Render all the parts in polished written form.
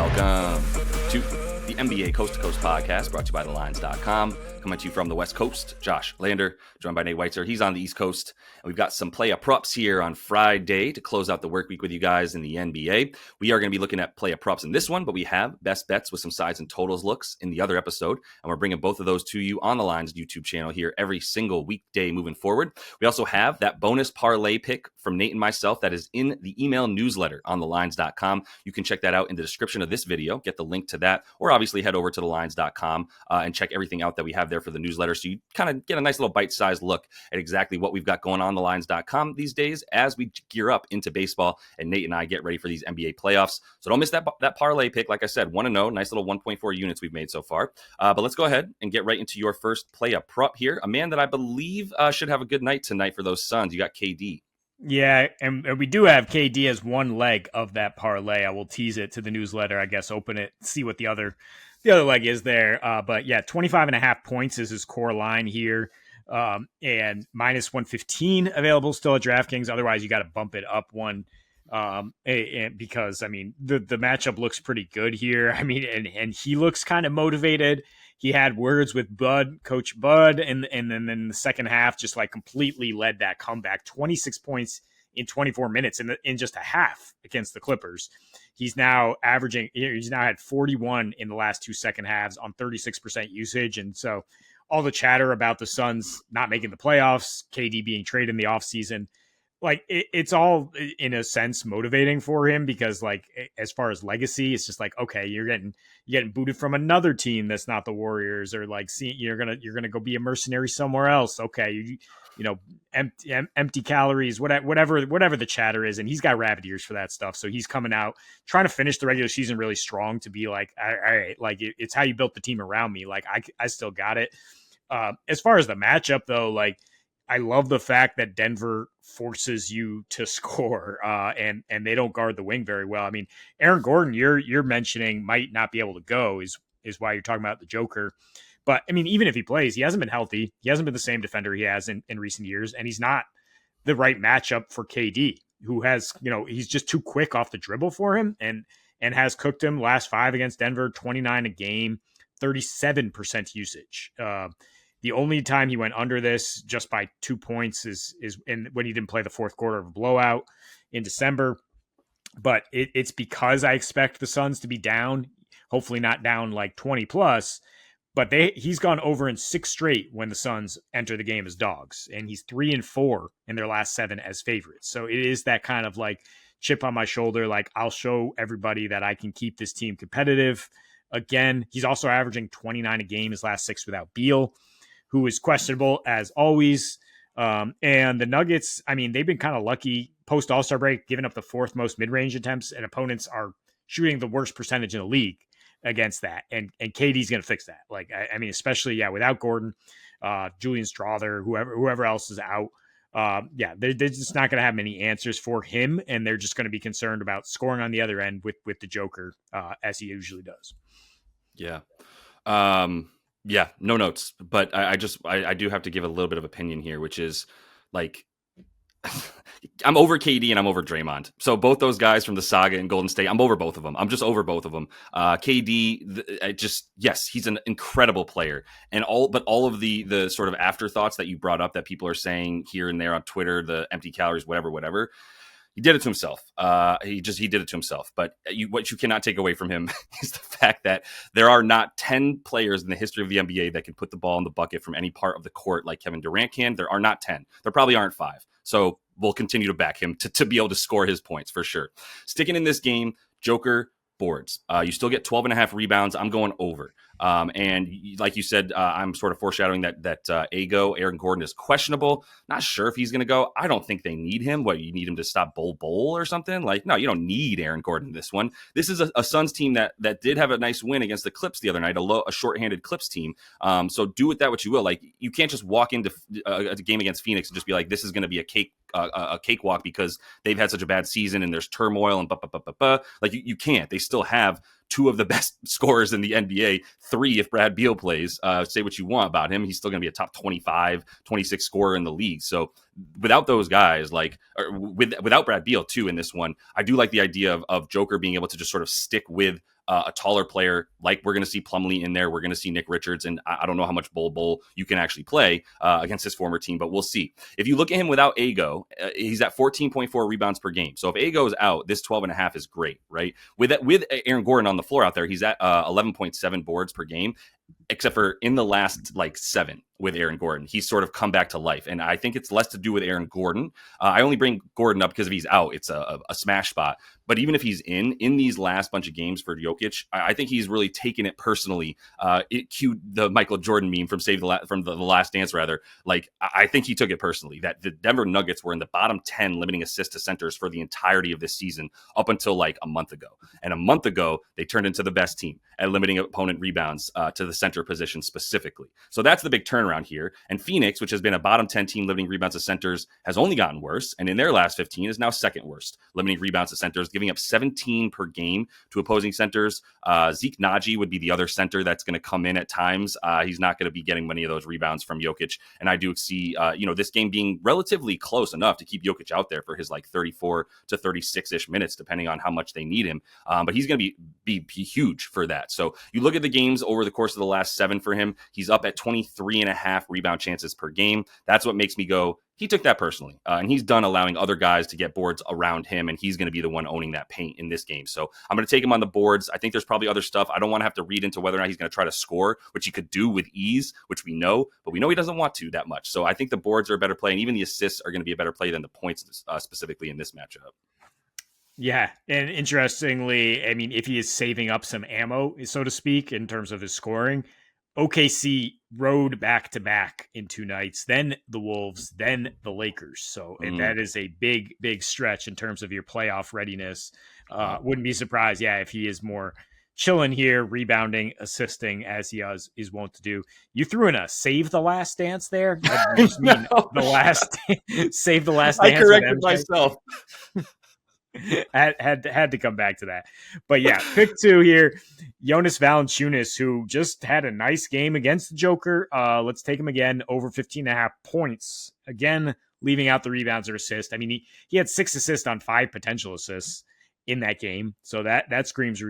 Welcome to the NBA Coast to Coast podcast brought to you by thelines.com. Coming to you from the West Coast, Josh Lander, joined by Nate Weitzer. He's on the East Coast. And we've got some playa props here on Friday to close out the work week with you guys in the NBA. We are going to be looking at playa props in this one, but we have best bets with some sides and totals looks in the other episode. And we're bringing both of those to you on the Lines YouTube channel here every single weekday moving forward. We also have that bonus parlay pick from Nate and myself that is in the email newsletter on thelines.com. You can check that out in the description of this video. Get the link to that, or obviously head over to thelines.com and check everything out that we have there for the newsletter. So you kind of get a nice little bite-sized look at exactly what we've got going on thelines.com these days as we gear up into baseball and Nate and I get ready for these NBA playoffs. So don't miss that parlay pick. Like I said, 1-0, nice little 1.4 units we've made so far. But let's go ahead and get right into your first playa prop here. A man that I believe should have a good night tonight for those Suns. You got KD. Yeah, and we do have KD as one leg of that parlay. I will tease it to the newsletter, I guess, open it, see what the other leg is there. But yeah, 25.5 points is his core line here. And minus 115 available still at DraftKings. Otherwise, you got to bump it up one. And because, I mean, the matchup looks pretty good here. I mean, and he looks kind of motivated. He had words with Coach Bud, and then in the second half, just like completely led that comeback. 26 points in 24 minutes in just a half against the Clippers. He's now had 41 in the last two second halves on 36% usage. And so all the chatter about the Suns not making the playoffs, KD being traded in the offseason, like it's all in a sense motivating for him because like as far as legacy, it's just like, okay, you're getting booted from another team that's not the Warriors, or like you're gonna go be a mercenary somewhere else. Okay, you know, empty calories, whatever the chatter is, and he's got rabbit ears for that stuff. So he's coming out trying to finish the regular season really strong to be like, all right, like it's how you built the team around me. Like I still got it. As far as the matchup though, like, I love the fact that Denver forces you to score and they don't guard the wing very well. I mean, Aaron Gordon, you're mentioning might not be able to go is why you're talking about the Joker. But I mean, even if he plays, he hasn't been healthy. He hasn't been the same defender he has in recent years. And he's not the right matchup for KD, who has, he's just too quick off the dribble for him and has cooked him last 5 against Denver, 29 a game, 37% usage. The only time he went under this just by 2 points is when he didn't play the fourth quarter of a blowout in December. But it's because I expect the Suns to be down, hopefully not down like 20 plus, but he's gone over in 6 straight when the Suns enter the game as dogs, and he's 3-4 in their last 7 as favorites. So it is that kind of like chip on my shoulder, like I'll show everybody that I can keep this team competitive. Again, he's also averaging 29 a game his last 6 without Beal, who is questionable as always. And the Nuggets, I mean, they've been kind of lucky post All-Star break, giving up the 4th most mid-range attempts, and opponents are shooting the worst percentage in the league against that. And KD's going to fix that. Like, I mean, especially, without Gordon, Julian Strawther, whoever else is out. They're just not going to have many answers for him, and they're just going to be concerned about scoring on the other end with the Joker, as he usually does. Yeah. Yeah, no notes, but I do have to give a little bit of opinion here, which is like I'm over KD and I'm over Draymond. So both those guys from the saga in Golden State, I'm over both of them. I'm just over both of them. KD, yes, he's an incredible player, and all of the sort of afterthoughts that you brought up that people are saying here and there on Twitter, the empty calories, whatever. He did it to himself. He did it to himself. But what you cannot take away from him is the fact that there are not 10 players in the history of the NBA that can put the ball in the bucket from any part of the court like Kevin Durant can. There are not 10. There probably aren't 5. So we'll continue to back him to be able to score his points for sure. Sticking in this game, Joker boards. You still get 12.5 rebounds. I'm going over. And like you said, I'm sort of foreshadowing that Aaron Gordon is questionable. Not sure if he's going to go. I don't think they need him. What, you need him to stop Bol or something? Like, no, you don't need Aaron Gordon this one. This is a Suns team that did have a nice win against the Clips the other night, a shorthanded Clips team. So do with that what you will. Like, you can't just walk into a game against Phoenix and just be like, this is going to be a cakewalk because they've had such a bad season and there's turmoil and like you can't. They still have 2 of the best scorers in the NBA, 3 if Brad Beal plays. Say what you want about him, he's still going to be a top 25, 26 scorer in the league. So without those guys, without Brad Beal too in this one, I do like the idea of Joker being able to just sort of stick with a taller player, like we're going to see Plumlee in there. We're going to see Nick Richards, and I don't know how much bowl you can actually play against his former team, but we'll see. If you look at him without Ago, he's at 14.4 rebounds per game. So if Ago is out, this 12.5 is great, right? With Aaron Gordon on the floor out there, he's at 11.7 boards per game, except for in the last like 7 with Aaron Gordon. He's sort of come back to life. And I think it's less to do with Aaron Gordon. I only bring Gordon up because if he's out, it's a smash spot. But even if he's in these last bunch of games for Jokic, I think he's really taken it personally. It cued the Michael Jordan meme from the Last Dance, rather. Like, I think he took it personally that the Denver Nuggets were in the bottom 10 limiting assists to centers for the entirety of this season up until like a month ago. And a month ago, they turned into the best team at limiting opponent rebounds to the center position specifically. So that's the big turnaround here. And Phoenix, which has been a bottom 10 team limiting rebounds to centers, has only gotten worse. And in their last 15 is now second worst limiting rebounds to centers, giving up 17 per game to opposing centers. Zeke Naji would be the other center that's going to come in at times. He's not going to be getting many of those rebounds from Jokic. And I do see, this game being relatively close enough to keep Jokic out there for his like 34 to 36-ish minutes, depending on how much they need him. But he's going to be huge for that. So you look at the games over the course of the last 7 for him, he's up at 23.5 rebound chances per game. That's what makes me go, he took that personally. And he's done allowing other guys to get boards around him, and he's going to be the one owning that paint in this game. So I'm going to take him on the boards. I think there's probably other stuff. I don't want to have to read into whether or not he's going to try to score, which he could do with ease, which we know, but we know he doesn't want to that much. So I think the boards are a better play, and even the assists are going to be a better play than the points specifically in this matchup. Yeah, and interestingly, I mean, if he is saving up some ammo, so to speak, in terms of his scoring, OKC rode back-to-back in 2 nights, then the Wolves, then the Lakers. So that is a big, big stretch in terms of your playoff readiness. Wouldn't be surprised, if he is more chilling here, rebounding, assisting, as he is wont to do. You threw in a save the last dance there? I just mean the last save the last dance. I corrected myself. had to come back to that. But yeah, pick 2 here, Jonas Valanciunas, who just had a nice game against the Joker. Let's take him again, over 15.5 points. Again, leaving out the rebounds or assists. I mean, he had 6 assists on 5 potential assists in that game. So that screams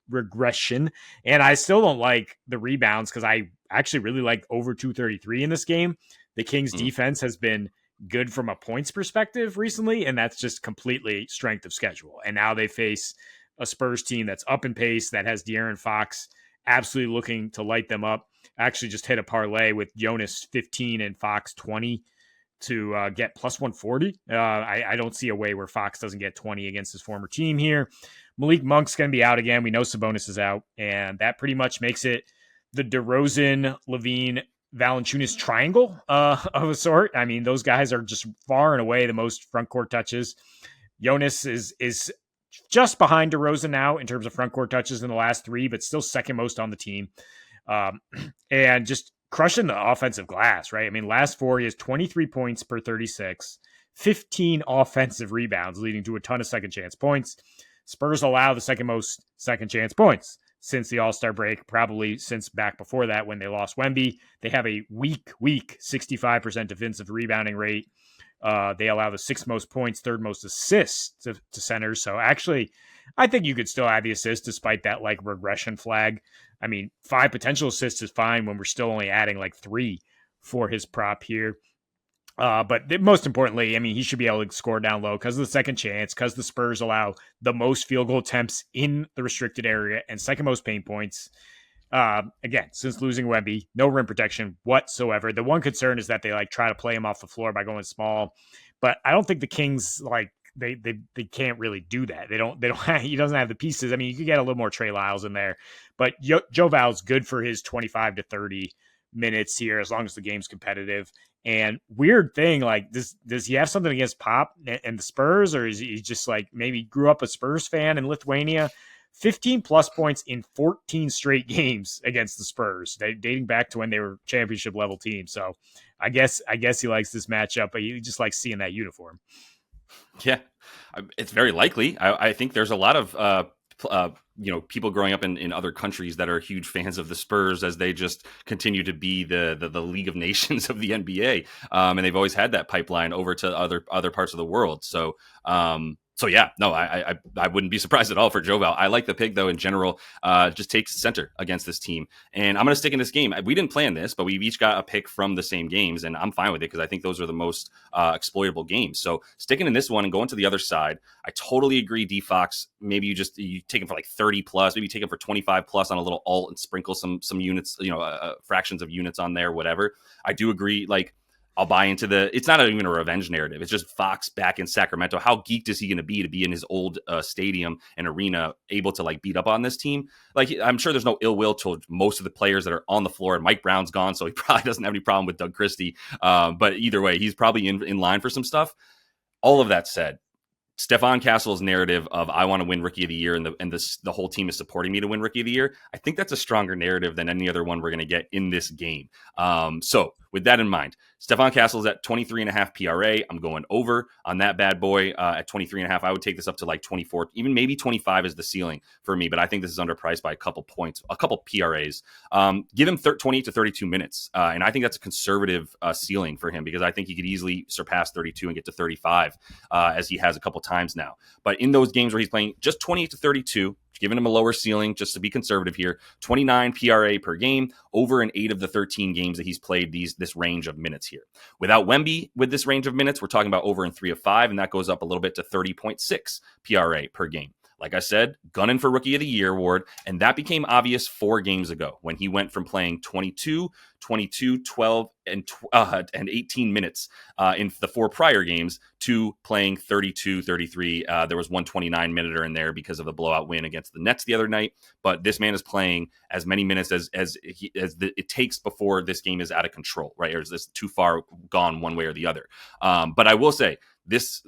regression. And I still don't like the rebounds because I actually really like over 233 in this game. The Kings defense has been good from a points perspective recently, and that's just completely strength of schedule. And now they face a Spurs team that's up in pace, that has De'Aaron Fox absolutely looking to light them up. I actually just hit a parlay with Jonas 15 and Fox 20 to get plus 140. I don't see a way where Fox doesn't get 20 against his former team here. Malik Monk's going to be out again. We know Sabonis is out, and that pretty much makes it the DeRozan, Levine, Valanciunas triangle of a sort. I mean, those guys are just far and away the most front court touches. Jonas is just behind DeRozan now in terms of front court touches in the last 3, but still second most on the team. And just crushing the offensive glass, right? I mean, last 4, he has 23 points per 36, 15 offensive rebounds, leading to a ton of second chance points. Spurs allow the second most second chance points since the All-Star break, probably since back before that when they lost Wemby. They have a weak 65% defensive rebounding rate. They allow the 6th most points, 3rd most assists to centers. So actually, I think you could still add the assist despite that like regression flag. I mean, 5 potential assists is fine when we're still only adding like 3 for his prop here. But most importantly, I mean, he should be able to score down low because of the second chance, because the Spurs allow the most field goal attempts in the restricted area and second most paint points. Again, since losing Wemby, no rim protection whatsoever. The one concern is that they like try to play him off the floor by going small, but I don't think the Kings like they can't really do that. They don't have, he doesn't have the pieces. I mean, you could get a little more Trey Lyles in there, but Joe Val's good for his 25 to 30 minutes here as long as the game's competitive. And weird thing, like, does he have something against Pop and the Spurs, or is he just like maybe grew up a Spurs fan in Lithuania? 15 plus points in 14 straight games against the Spurs, dating back to when they were championship level teams. So I guess he likes this matchup, but he just likes seeing that uniform. Yeah, it's very likely. I think there's a lot of people growing up in other countries that are huge fans of the Spurs as they just continue to be the League of Nations of the NBA. And they've always had that pipeline over to other parts of the world. So So yeah, no, I wouldn't be surprised at all for Joval. I like the pick though in general. Just takes center against this team, and I'm going to stick in this game. We didn't plan this, but we've each got a pick from the same games, and I'm fine with it because I think those are the most exploitable games. So sticking in this one and going to the other side, I totally agree. D Fox, maybe you take him for like 30 plus, maybe take him for 25 plus on a little alt and sprinkle some units, fractions of units on there, whatever. I do agree. Like, I'll buy into it's not even a revenge narrative. It's just Fox back in Sacramento. How geeked is he going to be in his old stadium and arena, able to like beat up on this team? Like, I'm sure there's no ill will to most of the players that are on the floor. And Mike Brown's gone, so he probably doesn't have any problem with Doug Christie. But either way, he's probably in line for some stuff. All of that said, Stephon Castle's narrative of I want to win Rookie of the Year and the whole team is supporting me to win Rookie of the Year, I think that's a stronger narrative than any other one we're going to get in this game. So with that in mind, Stephon Castle's at 23.5 PRA. I'm going over on that bad boy at 23.5. I would take this up to like 24, even maybe 25 is the ceiling for me, but I think this is underpriced by a couple points, a couple PRAs. Give him 28 to 32 minutes, and I think that's a conservative ceiling for him because I think he could easily surpass 32 and get to 35 as he has a couple times now. But in those games where he's playing just 28 to 32, giving him a lower ceiling just to be conservative here, 29 PRA per game over in 8 of the 13 games that he's played this range of minutes here. Without Wemby with this range of minutes, we're talking about over in 3 of 5, and that goes up a little bit to 30.6 PRA per game. Like I said, gunning for Rookie of the Year award, and that became obvious 4 games ago when he went from playing 22, 12, and 18 minutes in the 4 prior games to playing 32, 33. There was one 29-minuter in there because of the blowout win against the Nets the other night, but this man is playing as many minutes as it takes before this game is out of control, right? Or is this too far gone one way or the other? But I will say, this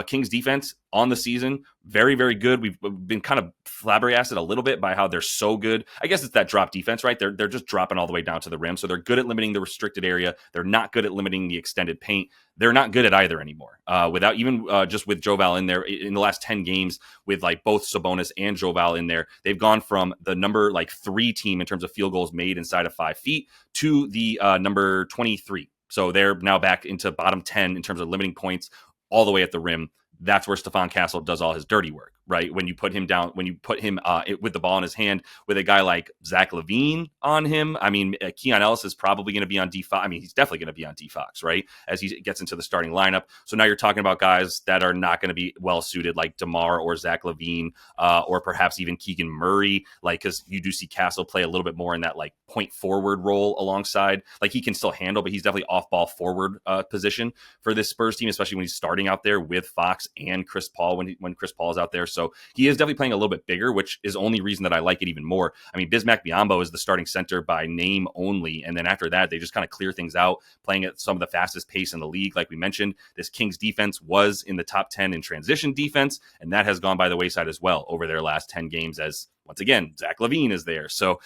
Kings defense on the season, very, very good. We've been kind of flabbergasted a little bit by how they're so good. I guess it's that drop defense, right? They're just dropping all the way down to the rim. So they're good at limiting the restricted area. They're not good at limiting the extended paint. They're not good at either anymore. Without even just with Joval in there in the last 10 games with like both Sabonis and Joval in there, they've gone from the number like 3 team in terms of field goals made inside of 5 feet to the number 23. So they're now back into bottom 10 in terms of limiting points all the way at the rim. That's where Stephon Castle does all his dirty work, right? When you put him down, when you put him with the ball in his hand with a guy like Zach LaVine on him, I mean, Keon Ellis is probably going to be on D-Fox. I mean, he's definitely going to be on D-Fox, right? As he gets into the starting lineup. So now you're talking about guys that are not going to be well suited like DeMar or Zach LaVine or perhaps even Keegan Murray, like, because you do see Castle play a little bit more in that like point forward role alongside. Like, he can still handle, but he's definitely off ball forward position for this Spurs team, especially when he's starting out there with Fox and Chris Paul when Chris Paul is out there. So he is definitely playing a little bit bigger, which is only reason that I like it even more. I mean, Bismack Biyombo is the starting center by name only. And then after that, they just kind of clear things out, playing at some of the fastest pace in the league. Like we mentioned, this Kings defense was in the top 10 in transition defense, and that has gone by the wayside as well over their last 10 games as, once again, Zach LaVine is there. So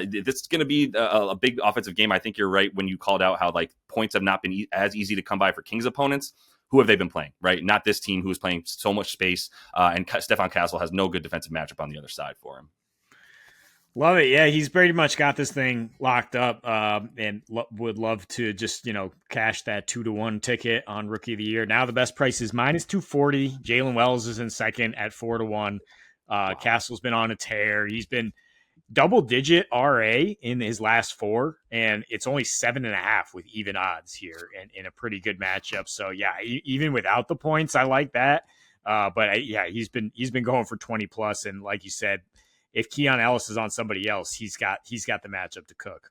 this is going to be a big offensive game. I think you're right when you called out how like points have not been as easy to come by for Kings opponents. Who have they been playing, right? Not this team who is playing so much space, and Stephon Castle has no good defensive matchup on the other side for him. Love it. Yeah, he's pretty much got this thing locked up and would love to just, cash that 2-1 ticket on Rookie of the Year. Now the best price is -240. Jalen Wells is in second at 4-1. Wow. Castle's been on a tear. He's been double-digit RA in his last 4, and it's only 7.5 with even odds here and in a pretty good matchup. So, yeah, even without the points, I like that. But, he's been going for 20+, and like you said, if Keon Ellis is on somebody else, he's got the matchup to cook.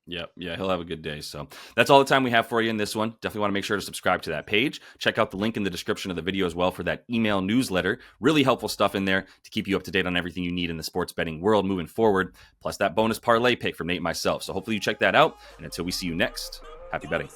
Yeah, he'll have a good day. So that's all the time we have for you in this one. Definitely want to make sure to subscribe to that page. Check out the link in the description of the video as well for that email newsletter. Really helpful stuff in there to keep you up to date on everything you need in the sports betting world moving forward. Plus that bonus parlay pick from Nate and myself. So hopefully you check that out. And until we see you next, happy betting.